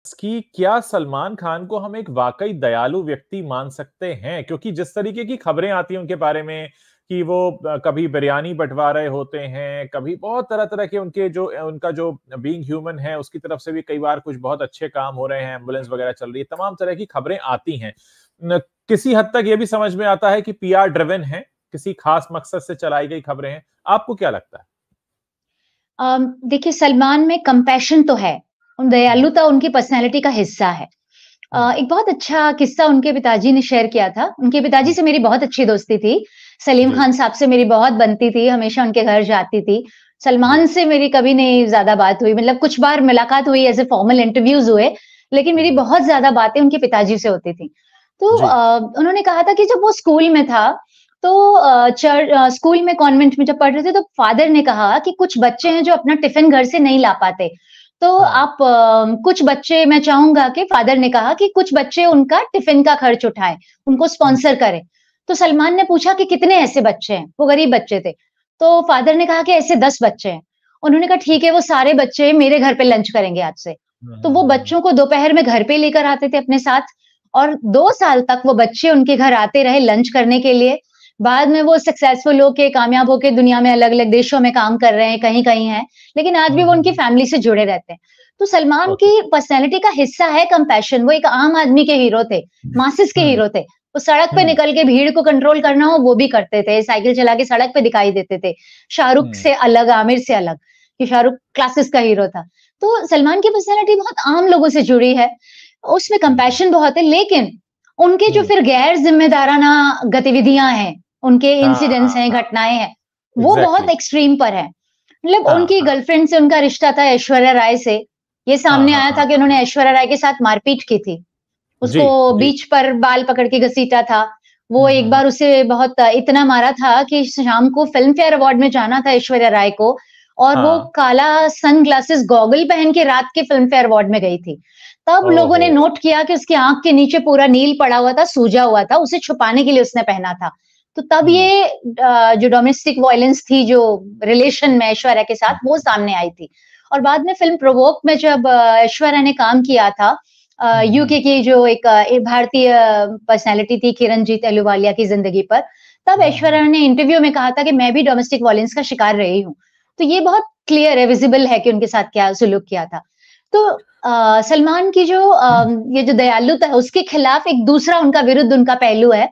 कि क्या सलमान खान को हम एक वाकई दयालु व्यक्ति मान सकते हैं? क्योंकि जिस तरीके की खबरें आती हैं उनके बारे में कि वो कभी बिरयानी बँटवा रहे होते हैं, कभी बहुत तरह-तरह के उनके जो उनका जो बीइंग ह्यूमन है, उसकी तरफ से भी कई बार कुछ बहुत अच्छे काम हो रहे हैं, एम्बुलेंस वगैरह चल रही है, तमाम तरह की खबरें आती हैं। न किसी हद तक ये भी समझ में आता है कि पीआर ड्रिवन है, किसी खास मकसद से चलाई गई खबरें हैं। आपको क्या लगता है? देखिए सलमान में कंपैशन तो है, हुँ, दयालुता उनकी पर्सनैलिटी का हिस्सा है। हुँ, एक बहुत अच्छा किस्सा उनके पिताजी ने शेयर किया था। उनके पिताजी हुँ, से मेरी बहुत अच्छी दोस्ती थी। सलीम जी, खान साहब से मेरी बहुत बनती थी, हमेशा उनके घर जाती थी। जी, सलमान से मेरी कभी नहीं ज़्यादा बात हुई, मतलब कुछ बार मुलाकात हुई, ऐसे फॉर्मल इंटरव्यूज़ हुए, लेकिन मेरी हुँ, बहुत ज़्यादा बातें उनके पिताजी से होती थी। तो जी, उन्होंने कहा था कि जब वो स्कूल में था, तो स्कूल में कॉन्वेंट में जब पढ़ रहे थे, तो फादर ने कहा कि कुछ बच्चे हैं जो अपना टिफ़िन घर से नहीं ला पाते। तो हाँ, आप कुछ बच्चे मैं चाहूँगा कि फादर ने कहा कि कुछ बच्चे उनका टिफ़िन का खर्च उठाएँ, उनको हुँ, स्पॉन्सर करें। तो सलमान ने पूछा कि कितने ऐसे बच्चे हैं? वो गरीब बच्चे थे। तो फादर ने कहा कि ऐसे 10 बच्चे हैं। उन्होंने कहा ठीक है, वो सारे बच्चे मेरे घर पे लंच करेंगे आज से। हुँ, तो हुँ, वो हुँ, हुँ, बच्चों को दोपहर में घर पे लेकर आते थे अपने साथ और 2 साल तक वो बच्चे उनके घर आते रहे लंच करने के लिए। बाद में वो सक्सेसफुल होके, कामयाब होके दुनिया में अलग-अलग देशों में काम कर रहे हैं, कहीं-कहीं हैं। लेकिन आज भी हुँ, वो हुँ, उनकी हुँ, फैमिली से जुड़े रहते हैं। तो सलमान ओके, की पर्सनैलिटी का हिस्सा है कंपैशन, वो एक आम आदमी के हीरो थे, मासेस के हुँ, हीरो थे। वो सड़क पे हुँ, निकल के भीड़ को कंट्रोल करना हो वो भी करते थे, साइकिल चला के सड़क पे दिखाई देते थे। शाहरुख हुँ, से अलग, आमिर से अलग, कि शाहरुख क्लासेस का हीरो था। तो सलमान की पर्सनैलिटी बहुत आम लोगों से जुड़ी है, उसमें हुँ, कंपैशन बहुत है, लेकिन उनके जो हुँ, फिर गैर ज़िम्मेदाराना गतिविधियाँ हैं, उनके हाँ, इंसिडेंट्स हाँ, हैं, हाँ, घटनाएँ हैं, वो बहुत एग्ज़ैक्टली, एक्सट्रीम पर है। मतलब हाँ, उनकी हाँ, गर्लफ्रेंड से उनका रिश्ता था ऐश्वर्या राय से। ये हाँ, सामने हाँ, आया हाँ, था कि हाँ, उन्होंने ऐश्वर्या राय के साथ मारपीट की थी। जी, उसको जी, बीच पर बाल पकड़ के घसीटा था। वो हुँ, एक हुँ, बार उसे बहुत इतना मारा था कि शाम को फ़िल्म फेयर अवार्ड में जाना था ऐश्वर्या राय को और वो हाँ, काला सनग्लासेस गॉगल पहन के रात के फ़िल्म फेयर अवार्ड में गई थी। तब लोगों ओहो! ने नोट किया कि उसकी आँख के नीचे पूरा नील पड़ा हुआ था, सूजा हुआ था, उसे छुपाने के लिए उसने पहना था। तो तब हुँ, ये जो डोमेस्टिक वॉयलेंस थी जो रिलेशन में ऐश्वर्या के साथ हुँ, वो सामने आई थी। और बाद में फ़िल्म प्रोवोक में जब ऐश्वर्या ने काम किया था हुँ, हुँ, यूके की जो एक भारतीय पर्सनैलिटी थी किरणजीत अहलूवालिया की ज़िंदगी पर, तब हुँ, हुँ, ऐश्वर्या ने इंटरव्यू में कहा था कि मैं भी डोमेस्टिक वॉयलेंस का शिकार रही हूँ। तो ये बहुत क्लियर है, विज़िबल है कि उनके साथ क्या सुलूक किया था। तो सलमान की जो ये जो दयालुता है उसके खिलाफ एक दूसरा उनका विरुद्ध उनका पहलू है